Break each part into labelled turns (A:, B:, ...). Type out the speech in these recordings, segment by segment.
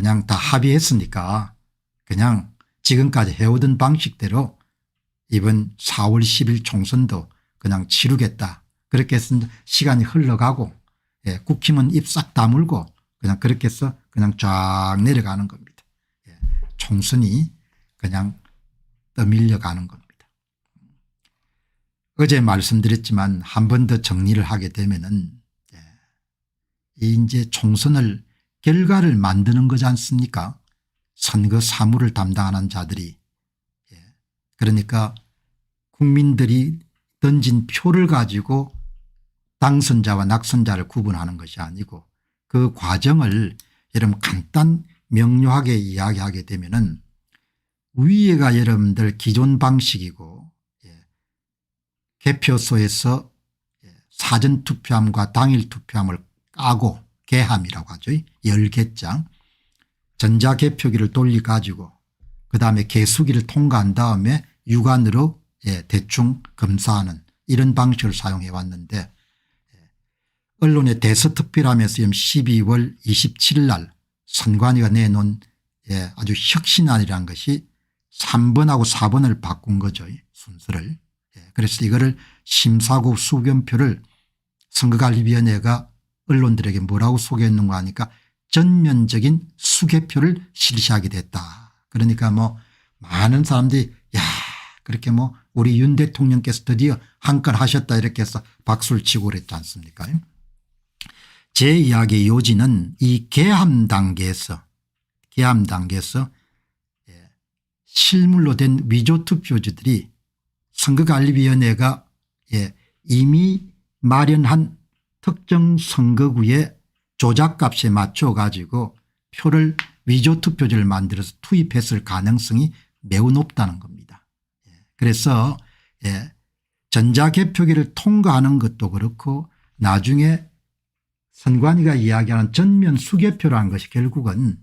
A: 그냥 다 합의했으니까 그냥 지금까지 해오던 방식대로 이번 4월 10일 총선도 그냥 치르겠다. 그렇게 해서 시간이 흘러가고 국힘은 입 싹 다물고 그냥 그렇게 해서 그냥 쫙 내려가는 겁니다. 총선이 그냥 떠밀려가는 겁니다. 어제 말씀드렸지만 한 번 더 정리를 하게 되면은 이제 총선을 결과를 만드는 거지 않습니까? 선거 사무를 담당하는 자들이. 그러니까 국민들이 던진 표를 가지고 당선자와 낙선자를 구분하는 것이 아니고 그 과정을 여러분 간단 명료하게 이야기하게 되면은 위에가 여러분들 기존 방식이고 개표소에서 사전투표함과 당일투표함을 까고 개함이라고 하죠. 10개장 전자개표기를 돌려 가지고 그다음에 개수기를 통과한 다음에 육안으로 대충 검사하는 이런 방식을 사용해 왔는데 언론에 대서특필하면서 12월 27일 날 선관위가 내놓은 아주 혁신안이라는 것이 3번하고 4번을 바꾼 거죠. 순서를. 그래서 이거를 심사국 수검표를 선거관리위원회가 언론들에게 뭐라고 소개했는가 하니까 전면적인 수개표를 실시하게 됐다. 그러니까 뭐 많은 사람들이 야 그렇게 뭐 우리 윤 대통령께서 드디어 한 건 하셨다 이렇게 해서 박수를 치고 그랬지 않습니까? 제 이야기의 요지는 이 개함 단계에서 실물로 된 위조투표지들이 선거관리위원회가 이미 마련한 특정 선거구의 조작값에 맞춰 가지고 표를 위조투표지를 만들어서 투입했을 가능성이 매우 높다는 겁니다. 그래서 전자개표기를 통과하는 것도 그렇고 나중에 선관위가 이야기하는 전면 수개표라는 것이 결국은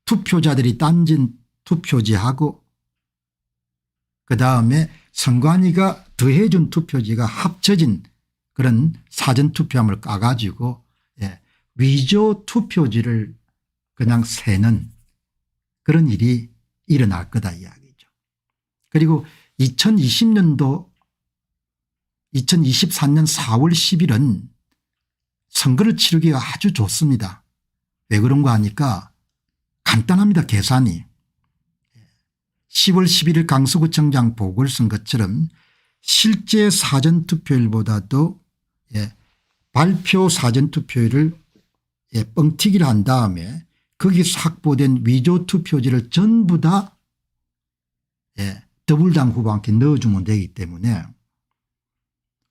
A: 투표자들이 딴진 투표지하고 그다음에 선관위가 더해준 투표지가 합쳐진 그런 사전투표함을 까가지고 위조 투표지를 그냥 세는 그런 일이 일어날 거다 이야기죠. 그리고 2020년도 2024년 4월 10일은 선거를 치르기가 아주 좋습니다. 왜 그런가 하니까 간단합니다. 계산이. 10월 11일 강서구청장 보궐선거처럼 실제 사전투표일보다도 발표 사전투표일을 뻥튀기를 한 다음에 거기서 확보된 위조투표지를 전부 다 더불당 후보한테 넣어주면 되기 때문에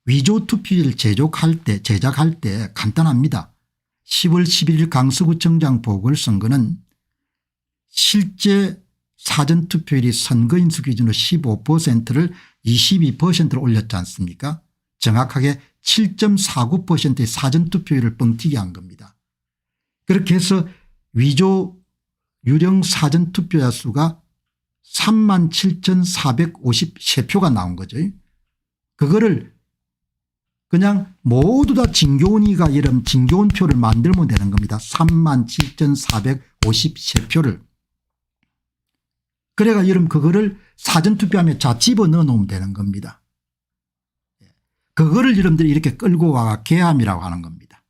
A: 위조투표지를 제작할 때 간단합니다. 10월 11일 강서구청장 보궐선거는 실제 사전투표율이 선거인수 기준으로 15%를 22%로 올렸지 않습니까? 정확하게 7.49%의 사전투표율을 뻥튀기 한 겁니다. 그렇게 해서 위조 유령 사전투표자 수가 37,453표가 나온 거죠. 그거를 그냥 모두 다 진교훈이가 이런 진교훈표를 만들면 되는 겁니다. 37,453표를. 그래가 여러분 그거를 사전투표함에 자 집어넣어 놓으면 되는 겁니다. 그거를 여러분들이 이렇게 끌고 와가 개함이라고 하는 겁니다.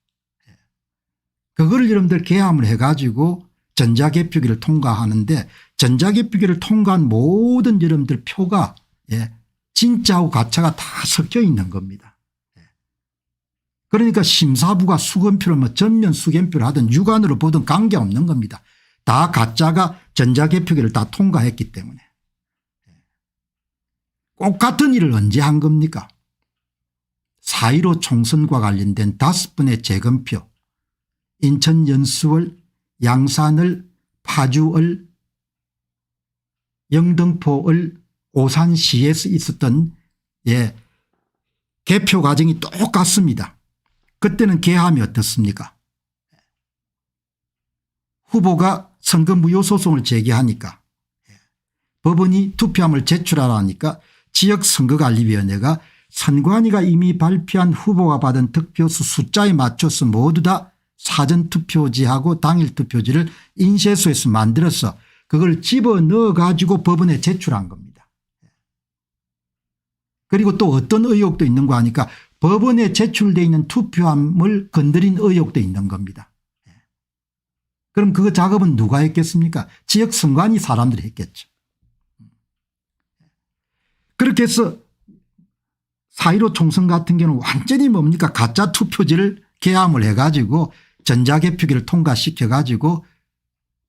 A: 그거를 여러분들 개함을 해가지고 전자개표기를 통과하는데 전자개표기를 통과한 모든 여러분들 표가 진짜하고 가짜가 다 섞여 있는 겁니다. 그러니까 심사부가 수검표를 뭐 전면 수검표를 하든 육안으로 보든 관계없는 겁니다. 다 가짜가 전자개표기를 다 통과했기 때문에. 꼭 같은 일을 언제 한 겁니까? 4.15 총선과 관련된 5번의 재검표 인천 연수을 양산을 파주을 영등포을 오산시에서 있었던 개표 과정이 똑같습니다. 그때는 개함이 어떻습니까? 후보가 선거 무효소송을 제기하니까 법원이 투표함을 제출하라니까 지역선거관리위원회가 선관위가 이미 발표한 후보가 받은 득표수 숫자에 맞춰서 모두 다 사전투표지하고 당일투표지를 인쇄소에서 만들어서 그걸 집어넣어 가지고 법원에 제출한 겁니다. 그리고 또 어떤 의혹도 있는 거 하니까 법원에 제출되어 있는 투표함을 건드린 의혹도 있는 겁니다. 그럼 그 작업은 누가 했겠습니까? 지역 선관위 사람들이 했겠죠. 그렇게 해서 4.15 총선 같은 경우는 완전히 뭡니까? 가짜 투표지를 개함을 해가지고 전자개표기를 통과시켜가지고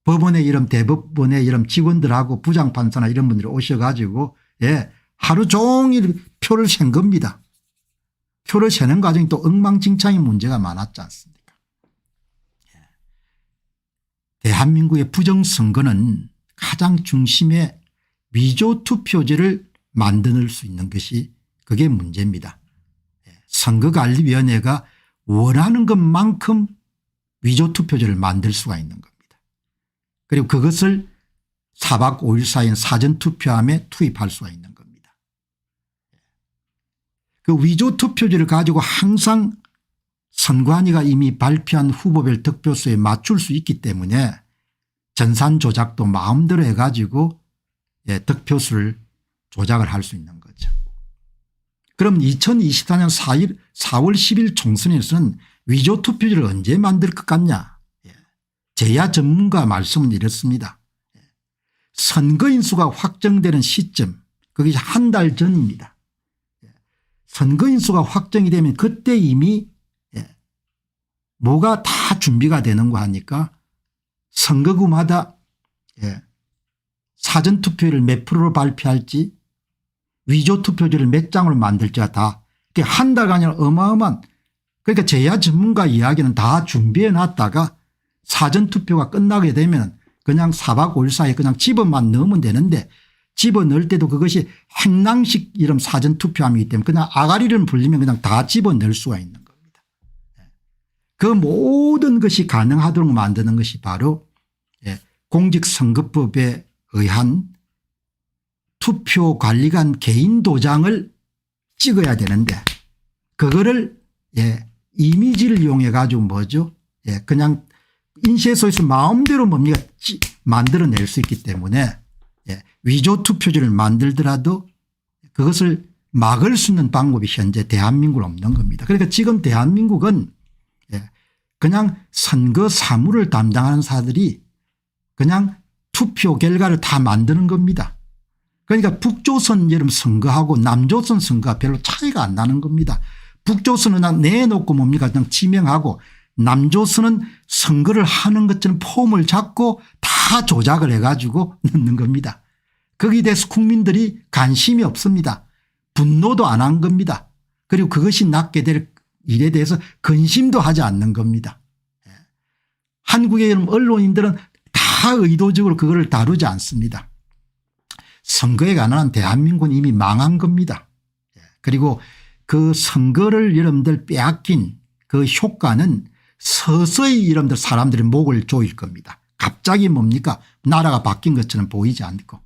A: 법원의 이런 대법원의 이런 직원들하고 부장판사나 이런 분들이 오셔가지고 하루 종일 표를 센 겁니다. 표를 세는 과정이 또 엉망진창인 문제가 많았지 않습니까? 대한민국의 부정선거는 가장 중심에 위조투표지를 만들 수 있는 것이 그게 문제입니다. 선거관리위원회가 원하는 것만큼 위조투표지를 만들 수가 있는 겁니다. 그리고 그것을 4박 5일 사이인 사전투표함에 투입할 수가 있는 겁니다. 그 위조투표지를 가지고 항상 선관위가 이미 발표한 후보별 득표수에 맞출 수 있기 때문에 전산 조작도 마음대로 해가지고 득표수를 조작을 할 수 있는 거죠. 그럼 2024년 4월 10일 총선에서는 위조투표지를 언제 만들 것 같냐. 제야 전문가 말씀은 이렇습니다. 선거인수가 확정되는 시점 그게 한 달 전입니다. 선거인수가 확정이 되면 그때 이미 뭐가 다 준비가 되는 거 하니까 선거구마다 사전투표를 몇 프로로 발표할지 위조투표지를 몇 장으로 만들지가 다 한 달간이나 어마어마한 그러니까 제야 전문가 이야기는 다 준비해 놨다가 사전투표가 끝나게 되면 그냥 4박 5일 사이에 그냥 집어만 넣으면 되는데 집어넣을 때도 그것이 행랑식 이름 사전투표함이기 때문에 그냥 아가리를 불리면 그냥 다 집어넣을 수가 있는 겁니다. 그 모든 것이 가능하도록 만드는 것이 바로 공직선거법에 의한 투표관리관 개인 도장을 찍어야 되는데 그거를 이미지를 이용해 가지고 뭐죠? 그냥 인쇄소에서 마음대로 뭡니까 만들어낼 수 있기 때문에 위조투표지를 만들더라도 그것을 막을 수 있는 방법이 현재 대한민국은 없는 겁니다. 그러니까 지금 대한민국은 그냥 선거 사무를 담당하는 사람들이 그냥 투표 결과를 다 만드는 겁니다. 그러니까 북조선 여름 선거하고 남조선 선거가 별로 차이가 안 나는 겁니다. 북조선은 내놓고 뭡니까 그냥 지명하고 남조선은 선거를 하는 것처럼 폼을 잡고 다 조작을 해가지고 넣는 겁니다. 거기에 대해서 국민들이 관심이 없습니다. 분노도 안 한 겁니다. 그리고 그것이 낫게 될 일에 대해서 근심도 하지 않는 겁니다. 한국의 언론인들은 다 의도적으로 그거를 다루지 않습니다. 선거에 관한 대한민국은 이미 망한 겁니다. 그리고 그 선거를 여러분들 빼앗긴 그 효과는 서서히 여러분들 사람들의 목을 조일 겁니다. 갑자기 뭡니까 나라가 바뀐 것처럼 보이지 않고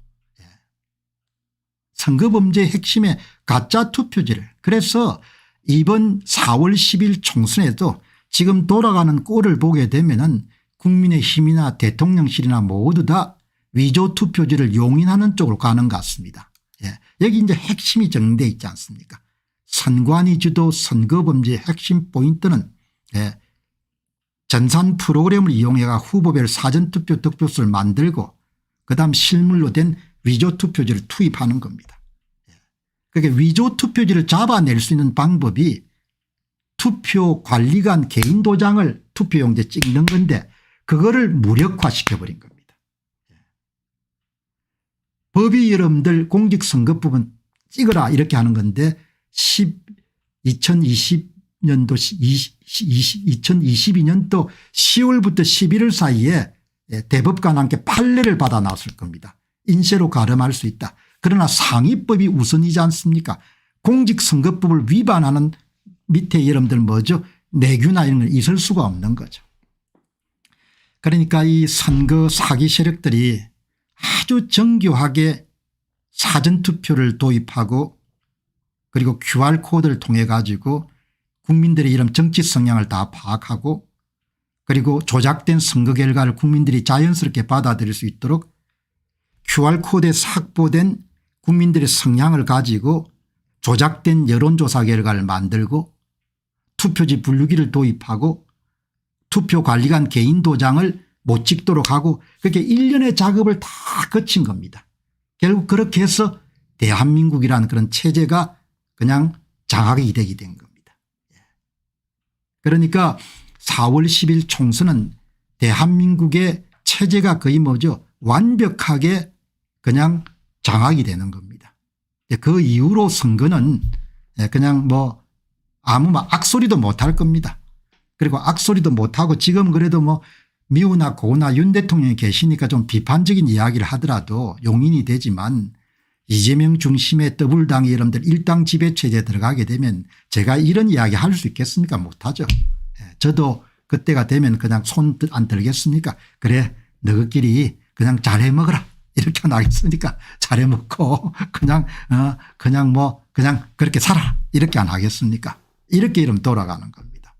A: 선거범죄의 핵심의 가짜 투표지를 그래서 이번 4월 10일 총선에도 지금 돌아가는 꼴을 보게 되면은 국민의힘이나 대통령실이나 모두 다 위조투표지를 용인하는 쪽으로 가는 것 같습니다. 여기 이제 핵심이 정리되어 있지 않습니까? 선관위 주도 선거범죄의 핵심 포인트는 전산 프로그램을 이용해 후보별 사전투표 득표수를 만들고 그다음 실물로 된 위조투표지를 투입하는 겁니다. 그러니까 위조투표지를 잡아낼 수 있는 방법이 투표관리관 개인 도장을 투표용지에 찍는 건데 그거를 무력화시켜버린 겁니다. 법이 여러분들 공직선거법은 찍어라 이렇게 하는 건데 2020년도 2022년도 10월부터 11월 사이에 대법관 함께 판례를 받아 나왔을 겁니다. 인쇄로 가름할 수 있다. 그러나 상위법이 우선이지 않습니까? 공직선거법을 위반하는 밑에 여러분들 뭐죠? 내규나 이런 건 있을 수가 없는 거죠. 그러니까 이 선거 사기 세력들이 아주 정교하게 사전투표를 도입하고 그리고 QR코드를 통해 가지고 국민들의 이런 정치 성향을 다 파악하고 그리고 조작된 선거 결과를 국민들이 자연스럽게 받아들일 수 있도록 QR코드에서 확보된 국민들의 성향을 가지고 조작된 여론조사 결과를 만들고 투표지 분류기를 도입하고 투표관리관 개인 도장을 못 찍도록 하고 그렇게 일련의 작업을 다 거친 겁니다. 결국 그렇게 해서 대한민국이라는 그런 체제가 그냥 장악이 되게 된 겁니다. 그러니까 4월 10일 총선은 대한민국의 체제가 거의 뭐죠 완벽하게 그냥 장악이 되는 겁니다. 그 이후로 선거는 그냥 뭐 아무 막 악소리도 못할 겁니다. 그리고 악소리도 못하고 지금 그래도 뭐 미우나 고우나 윤 대통령이 계시니까 좀 비판적인 이야기를 하더라도 용인이 되지만 이재명 중심의 더불당이 여러분들 일당 지배체제에 들어가게 되면 제가 이런 이야기 할 수 있겠습니까? 못하죠. 저도 그때가 되면 그냥 손 안 들겠습니까? 그래 너희끼리 그냥 잘해 먹어라 이렇게 안 하겠습니까? 잘해 먹고 그냥 뭐 그냥 그렇게 살아 이렇게 안 하겠습니까? 이렇게 이러면 돌아가는 겁니다.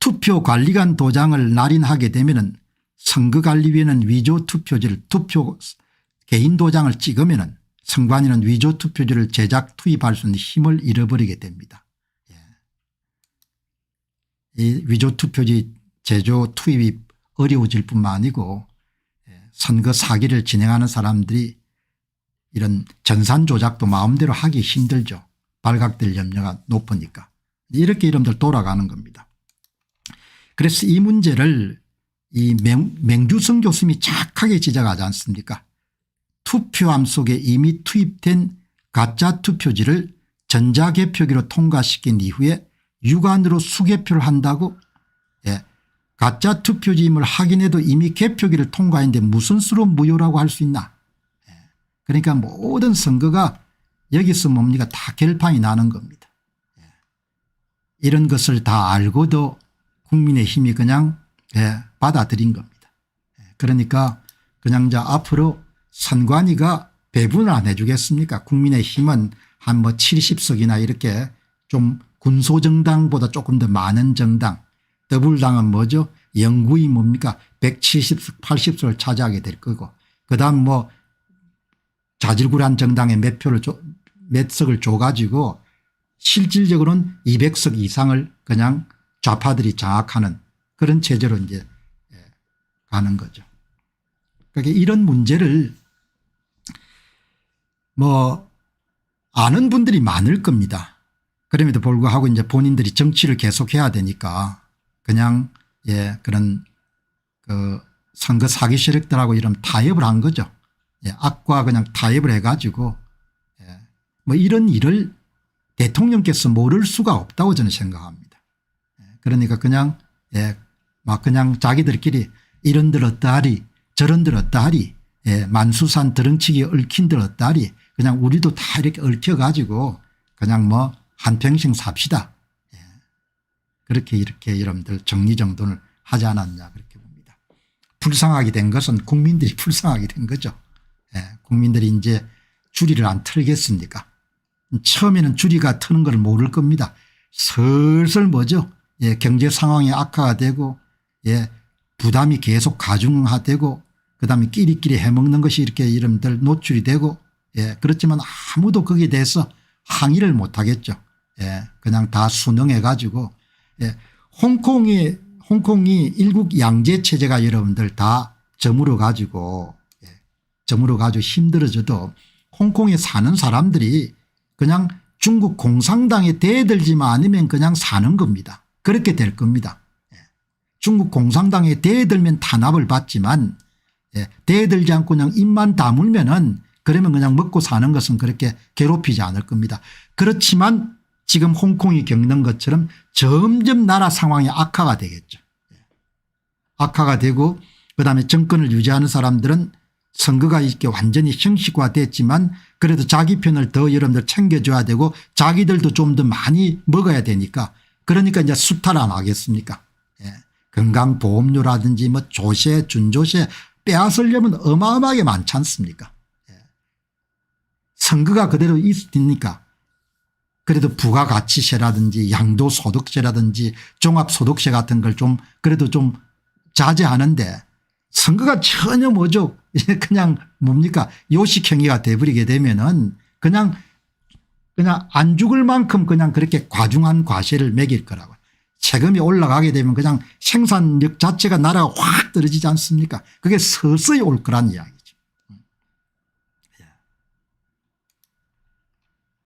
A: 투표관리관 도장을 날인하게 되면은 선거관리위원회는 위조 투표지를 개인 도장을 찍으면은 선관위는 위조 투표지를 제작 투입할 수 있는 힘을 잃어버리게 됩니다. 이 위조 투표지 제조 투입이 어려워질 뿐만 아니고 선거 사기를 진행하는 사람들이 이런 전산 조작도 마음대로 하기 힘들죠. 발각될 염려가 높으니까. 이렇게 이름들 돌아가는 겁니다. 그래서 이 문제를 이 맹주성 교수님이 착하게 지적하지 않습니까? 투표함 속에 이미 투입된 가짜 투표지를 전자개표기로 통과시킨 이후에 유관으로 수개표를 한다고 가짜 투표지임을 확인해도 이미 개표기를 통과했는데 무슨 수로 무효라고 할 수 있나. 그러니까 모든 선거가 여기서 뭡니까 다 결판이 나는 겁니다. 이런 것을 다 알고도 국민의힘이 그냥 받아들인 겁니다. 그러니까 그냥 앞으로 선관위가 배분을 안 해 주겠습니까? 국민의힘은 한 뭐 70석이나 이렇게 좀 군소정당보다 조금 더 많은 정당, 더불당은 뭐죠? 영구히 뭡니까 170석 80석을 차지하게 될 거고 그다음 뭐 자질구레한 정당에 몇 석을 줘가지고 실질적으로는 200석 이상을 그냥 좌파들이 장악하는 그런 체제로 이제 가는 거죠. 그러니까 이런 문제를 뭐 아는 분들이 많을 겁니다. 그럼에도 불구하고 이제 본인들이 정치를 계속해야 되니까 그냥 그런 그 선거 사기 세력들하고 이런 타협을 한 거죠. 악과 그냥 타협을 해가지고 뭐 이런 일을 대통령께서 모를 수가 없다고 저는 생각합니다. 그러니까 그냥 막 그냥 자기들끼리 이런들 어떠하리 저런들 어떠하리 만수산 드렁치기 얽힌들 어떠하리 그냥 우리도 다 이렇게 얽혀가지고 그냥 뭐 한평생 삽시다. 그렇게 이렇게 여러분들 정리정돈을 하지 않았냐 그렇게 봅니다. 불쌍하게 된 것은 국민들이 불쌍하게 된 거죠. 국민들이 이제 주리를 안 틀겠습니까? 처음에는 주리가 트는 걸 모를 겁니다. 슬슬 뭐죠? 경제 상황이 악화가 되고 부담이 계속 가중화되고 그다음에 끼리끼리 해먹는 것이 이렇게 이름들 노출이 되고 그렇지만 아무도 거기에 대해서 항의를 못 하겠죠. 그냥 다 순응해 가지고 홍콩이 일국 양제 체제가 여러분들 다 저물어 가지고 힘들어져도 홍콩에 사는 사람들이 그냥 중국 공산당에 대들지만 않으면 그냥 사는 겁니다. 그렇게 될 겁니다. 중국 공산당에 대들면 탄압을 받지만 대들지 않고 그냥 입만 다물면은 그러면 그냥 먹고 사는 것은 그렇게 괴롭히지 않을 겁니다. 그렇지만 지금 홍콩이 겪는 것처럼 점점 나라 상황이 악화가 되겠죠. 악화가 되고 그다음에 정권을 유지하는 사람들은 선거가 이렇게 완전히 형식화됐지만 그래도 자기 편을 더 여러분들 챙겨줘야 되고 자기들도 좀 더 많이 먹어야 되니까 그러니까 이제 수탈 안 하겠습니까? 건강보험료라든지 뭐 조세 준조세 빼앗으려면 어마어마하게 많지 않습니까? 선거가 그대로 있으니까 그래도 부가가치세라든지 양도소득세라든지 종합소득세 같은 걸 좀 그래도 좀 자제하는데 선거가 전혀 뭐죠. 그냥 뭡니까 요식행위가 돼버리게 되면은 그냥 안 죽을 만큼 그냥 그렇게 과중한 과세를 매길 거라고. 세금이 올라가게 되면 그냥 생산력 자체가 나라가 확 떨어지지 않습니까? 그게 서서히 올 거란 이야기.